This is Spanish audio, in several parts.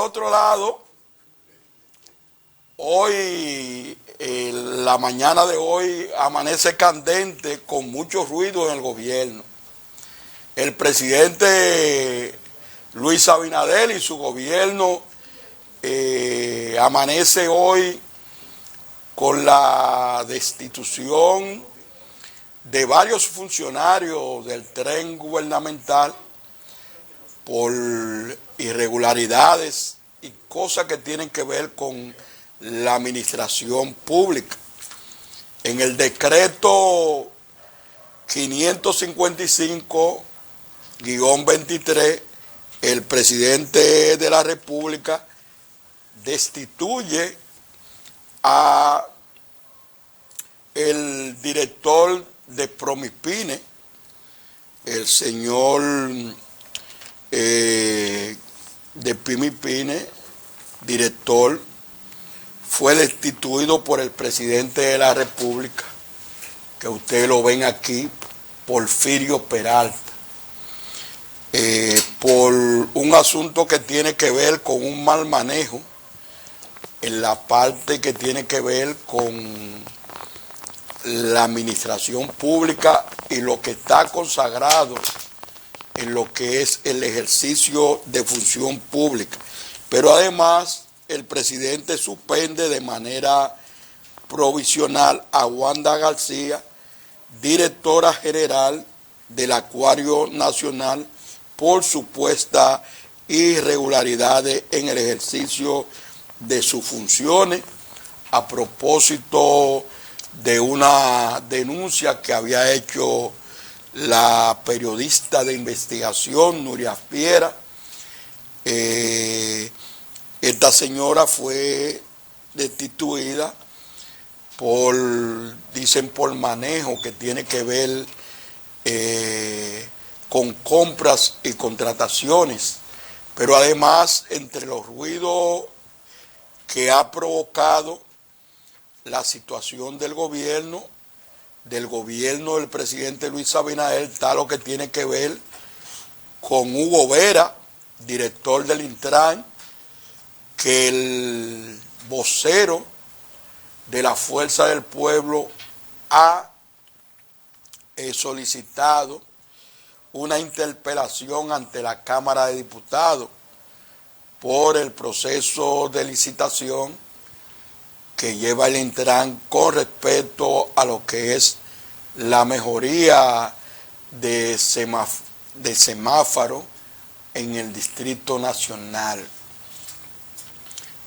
otro lado, hoy, la mañana de hoy amanece candente con mucho ruido en el gobierno. El presidente Luis Abinader y su gobierno amanece hoy con la destitución de varios funcionarios del tren gubernamental por irregularidades y cosas que tienen que ver con la administración pública. En el decreto 555-23, el presidente de la República destituye a el director de Promipyme, el señor de Promipyme, director, fue destituido por el presidente de la República, que ustedes lo ven aquí, Porfirio Peralta, por un asunto que tiene que ver con un mal manejo en la parte que tiene que ver con la administración pública y lo que está consagrado en lo que es el ejercicio de función pública. Pero además, el presidente suspende de manera provisional a Wanda García, directora general del Acuario Nacional, por supuestas irregularidades en el ejercicio de sus funciones, a propósito de una denuncia que había hecho la periodista de investigación Nuria Fiera. Esta señora fue destituida dicen por manejo que tiene que ver con compras y contrataciones, pero además entre los ruidos que ha provocado la situación del gobierno del presidente Luis Abinader, está lo que tiene que ver con Hugo Vera, director del Intran, que el vocero de la Fuerza del Pueblo ha solicitado una interpelación ante la Cámara de Diputados por el proceso de licitación que lleva el Intran con respecto a lo que es la mejoría de semáforo en el Distrito Nacional.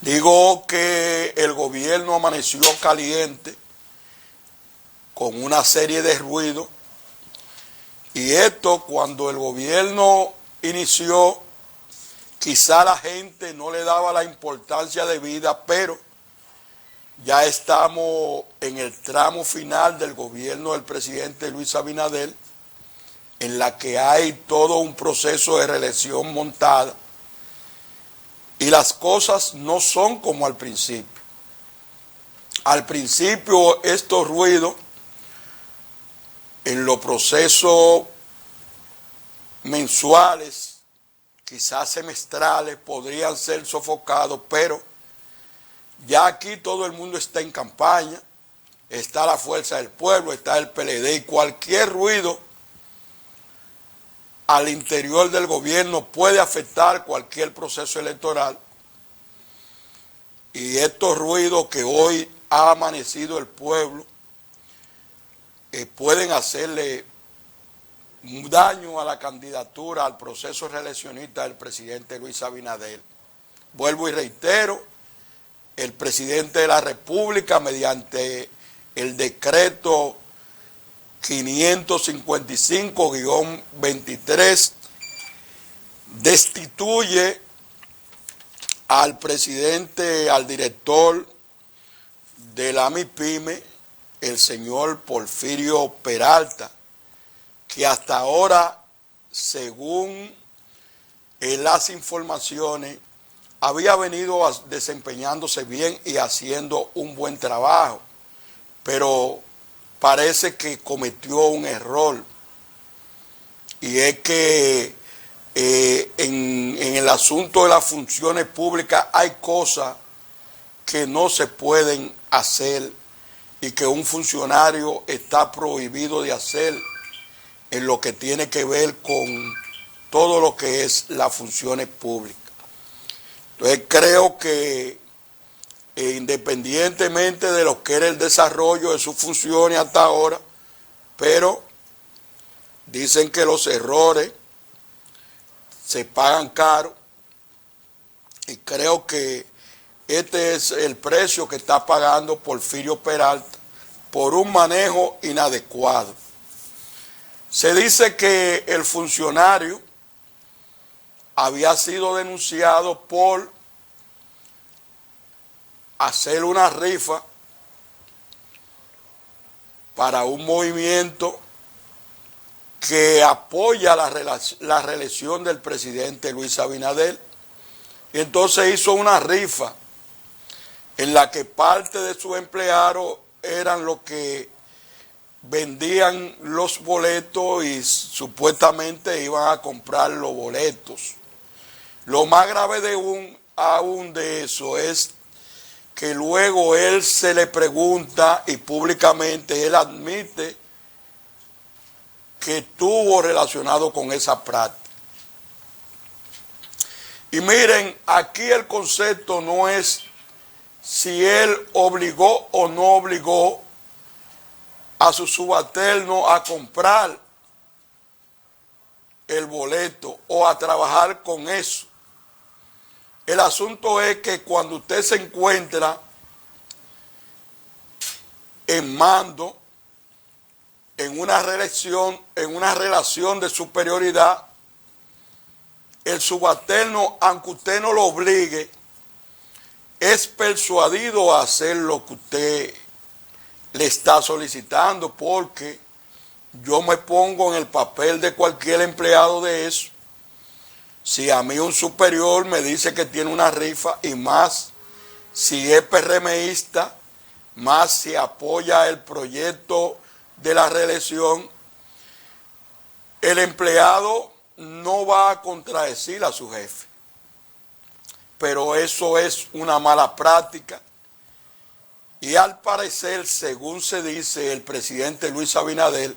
Digo que el gobierno amaneció caliente con una serie de ruidos, y esto cuando el gobierno inició, quizá la gente no le daba la importancia debida, pero ya estamos en el tramo final del gobierno del presidente Luis Abinader, en la que hay todo un proceso de reelección montada, y las cosas no son como al principio. Al principio estos ruidos en los procesos mensuales, quizás semestrales, podrían ser sofocados, pero ya aquí todo el mundo está en campaña, está la Fuerza del Pueblo, está el PLD, y cualquier ruido al interior del gobierno puede afectar cualquier proceso electoral. Y estos ruidos que hoy ha amanecido el pueblo pueden hacerle daño a la candidatura, al proceso reeleccionista del presidente Luis Abinader. Vuelvo y reitero, el presidente de la República, mediante el decreto 555-23, destituye al presidente, al director de la MIPYME, el señor Porfirio Peralta, que hasta ahora, según las informaciones, había venido desempeñándose bien y haciendo un buen trabajo, pero parece que cometió un error, y es que en el asunto de las funciones públicas hay cosas que no se pueden hacer y que un funcionario está prohibido de hacer en lo que tiene que ver con todo lo que es las funciones públicas. Entonces creo que independientemente de lo que era el desarrollo de sus funciones hasta ahora, pero dicen que los errores se pagan caro y creo que este es el precio que está pagando Porfirio Peralta por un manejo inadecuado. Se dice que el funcionario había sido denunciado por hacer una rifa para un movimiento que apoya la reelección del presidente Luis Abinader. Y entonces hizo una rifa en la que parte de sus empleados eran los que vendían los boletos y supuestamente iban a comprar los boletos. Lo más grave aún de eso es que luego él se le pregunta y públicamente él admite que estuvo relacionado con esa práctica. Y miren, aquí el concepto no es si él obligó o no obligó a su subalterno a comprar el boleto o a trabajar con eso. El asunto es que cuando usted se encuentra en mando, en una relación de superioridad, el subalterno, aunque usted no lo obligue, es persuadido a hacer lo que usted le está solicitando, porque yo me pongo en el papel de cualquier empleado de eso. Si a mí un superior me dice que tiene una rifa, y más si es PRMista, más si apoya el proyecto de la reelección, el empleado no va a contradecir a su jefe. Pero eso es una mala práctica. Y al parecer, según se dice, el presidente Luis Abinader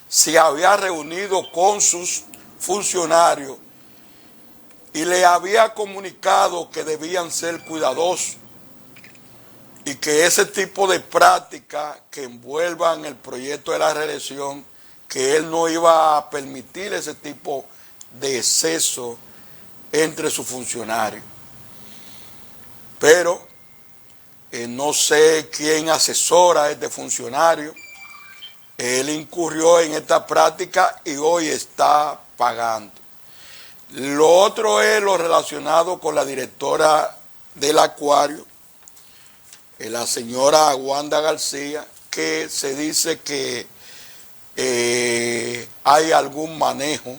se había reunido con sus funcionarios y le había comunicado que debían ser cuidadosos y que ese tipo de prácticas que envuelvan el proyecto de la reelección, que él no iba a permitir ese tipo de exceso entre sus funcionarios. Pero no sé quién asesora a este funcionario. Él incurrió en esta práctica y hoy está pagando. Lo otro es lo relacionado con la directora del Acuario, la señora Wanda García, que se dice que hay algún manejo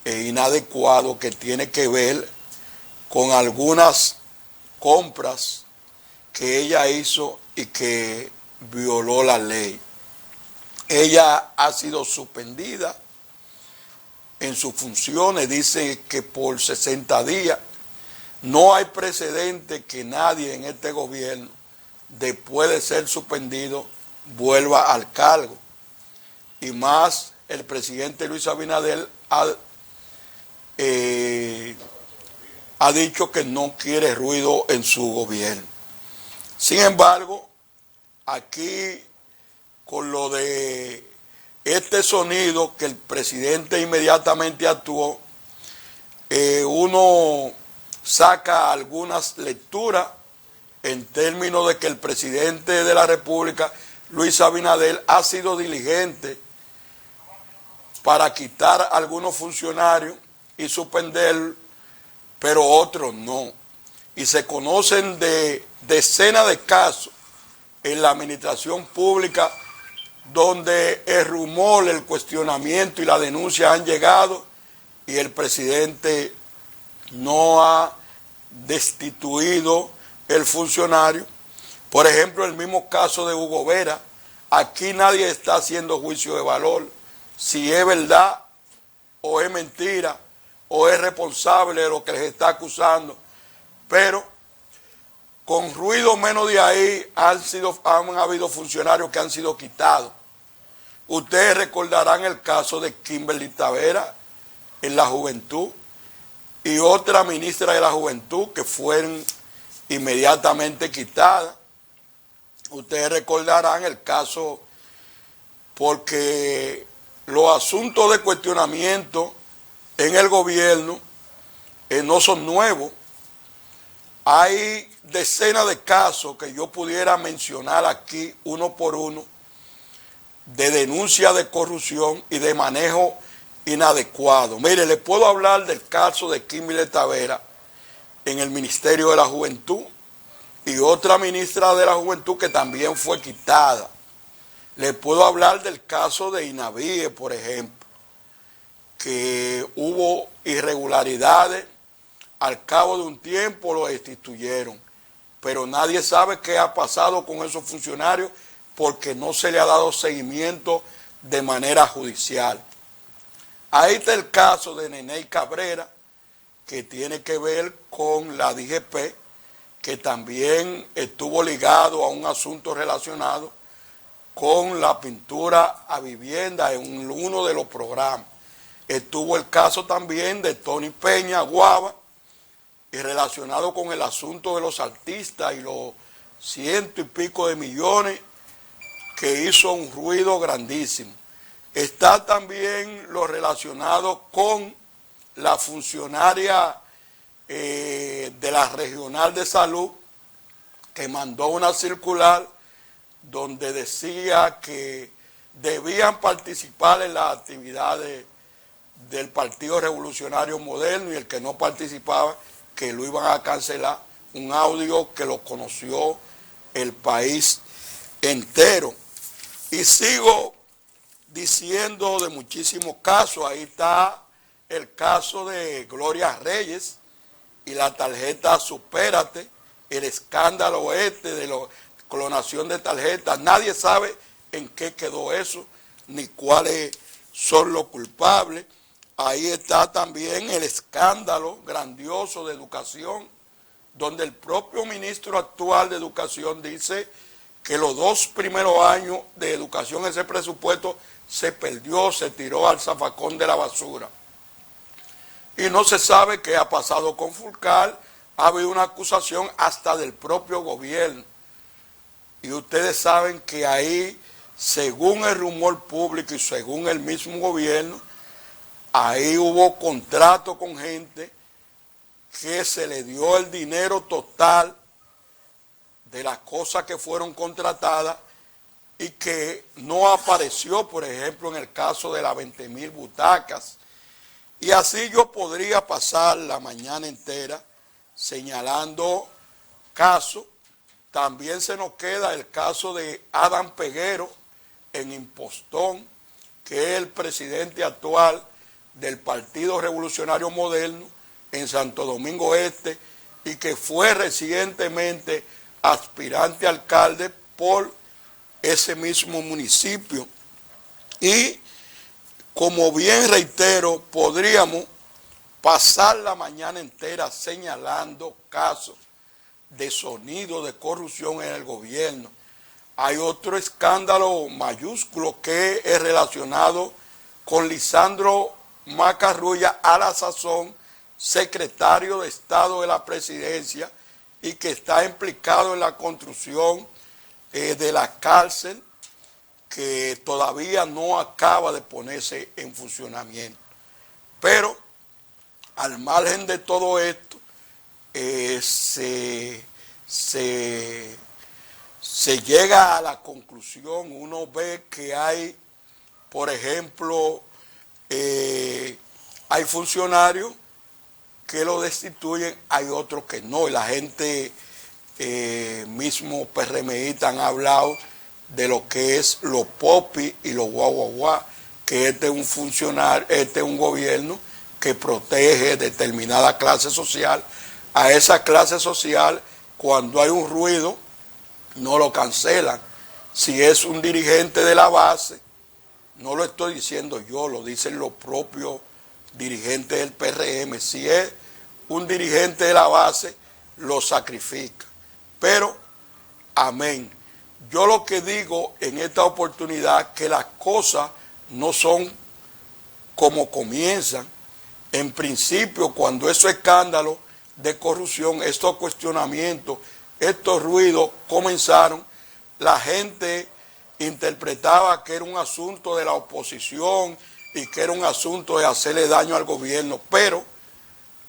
inadecuado que tiene que ver con algunas compras que ella hizo y que violó la ley. Ella ha sido suspendida en sus funciones, dice que por 60 días. No hay precedente que nadie en este gobierno, después de ser suspendido, vuelva al cargo. Y más el presidente Luis Abinader ha dicho que no quiere ruido en su gobierno. Sin embargo, aquí con lo de este sonido que el presidente inmediatamente actuó, uno saca algunas lecturas en términos de que el presidente de la República, Luis Abinader, ha sido diligente para quitar a algunos funcionarios y suspender, pero otros no. Y se conocen de decenas de casos en la administración pública donde el rumor, el cuestionamiento y la denuncia han llegado y el presidente no ha destituido el funcionario. Por ejemplo, el mismo caso de Hugo Vera. Aquí nadie está haciendo juicio de valor si es verdad o es mentira o es responsable de lo que les está acusando, pero con ruido menos de ahí han habido funcionarios que han sido quitados. Ustedes recordarán el caso de Kimberly Tavera en la juventud y otra ministra de la juventud que fueron inmediatamente quitadas. Ustedes recordarán el caso porque los asuntos de cuestionamiento en el gobierno no son nuevos. Hay decenas de casos que yo pudiera mencionar aquí uno por uno de denuncia de corrupción y de manejo inadecuado. Mire, le puedo hablar del caso de Kimberly Tavera en el Ministerio de la Juventud y otra ministra de la Juventud que también fue quitada. Le puedo hablar del caso de Inavíe, por ejemplo, que hubo irregularidades, al cabo de un tiempo lo destituyeron, pero nadie sabe qué ha pasado con esos funcionarios porque no se le ha dado seguimiento de manera judicial. Ahí está el caso de Neney Cabrera, que tiene que ver con la DGP, que también estuvo ligado a un asunto relacionado con la pintura a vivienda en uno de los programas. Estuvo el caso también de Tony Peña Guava, y relacionado con el asunto de los artistas y los 100 y pico de millones que hizo un ruido grandísimo. Está también lo relacionado con la funcionaria de la Regional de Salud que mandó una circular donde decía que debían participar en las actividades del Partido Revolucionario Moderno y el que no participaba que lo iban a cancelar, un audio que lo conoció el país entero. Y sigo diciendo de muchísimos casos. Ahí está el caso de Gloria Reyes y la tarjeta Supérate, el escándalo de la clonación de tarjetas. Nadie sabe en qué quedó eso, ni cuáles son los culpables. Ahí está también el escándalo grandioso de educación, donde el propio ministro actual de Educación dice que los 2 primeros años de educación, ese presupuesto se perdió, se tiró al zafacón de la basura. Y no se sabe qué ha pasado con Fulcar. Ha habido una acusación hasta del propio gobierno. Y ustedes saben que ahí, según el rumor público y según el mismo gobierno, ahí hubo contrato con gente que se le dio el dinero total de las cosas que fueron contratadas y que no apareció, por ejemplo, en el caso de las 20.000 butacas. Y así yo podría pasar la mañana entera señalando casos. También se nos queda el caso de Adam Peguero en Impostón, que es el presidente actual del Partido Revolucionario Moderno en Santo Domingo Este y que fue recientemente aspirante a alcalde por ese mismo municipio. Y como bien reitero, podríamos pasar la mañana entera señalando casos de sonido de corrupción en el gobierno. Hay otro escándalo mayúsculo que es relacionado con Lisandro Macarrulla, a la sazón secretario de Estado de la Presidencia y que está implicado en la construcción de la cárcel que todavía no acaba de ponerse en funcionamiento. Pero al margen de todo esto, se llega a la conclusión, uno ve que hay, por ejemplo, hay funcionarios que lo destituyen, hay otros que no, y la gente mismo PRMista han hablado de lo que es los popis y los guau, que este es un funcionario, este es un gobierno que protege determinada clase social. A esa clase social, cuando hay un ruido, no lo cancelan. Si es un dirigente de la base, no lo estoy diciendo yo, lo dicen los propios dirigente del PRM. Si es un dirigente de la base, lo sacrifica. Pero, amén. Yo lo que digo en esta oportunidad, que las cosas no son como comienzan. En principio, cuando esos escándalos de corrupción, estos cuestionamientos, estos ruidos comenzaron, la gente interpretaba que era un asunto de la oposición y que era un asunto de hacerle daño al gobierno, pero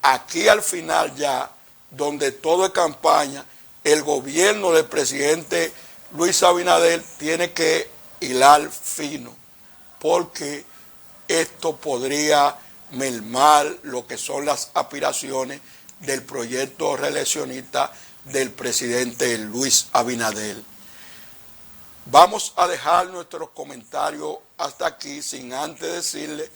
aquí al final ya, donde todo es campaña, el gobierno del presidente Luis Abinader tiene que hilar fino, porque esto podría mermar lo que son las aspiraciones del proyecto reeleccionista del presidente Luis Abinader. Vamos a dejar nuestros comentarios hasta aquí, sin antes decirle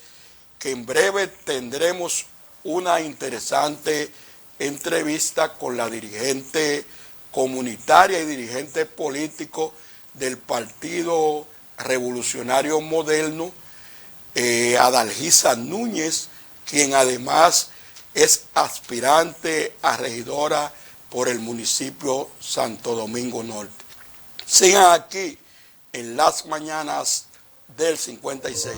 que en breve tendremos una interesante entrevista con la dirigente comunitaria y dirigente político del Partido Revolucionario Moderno, Adalgisa Núñez, quien además es aspirante a regidora por el municipio Santo Domingo Norte. Sigan aquí en las mañanas del 56.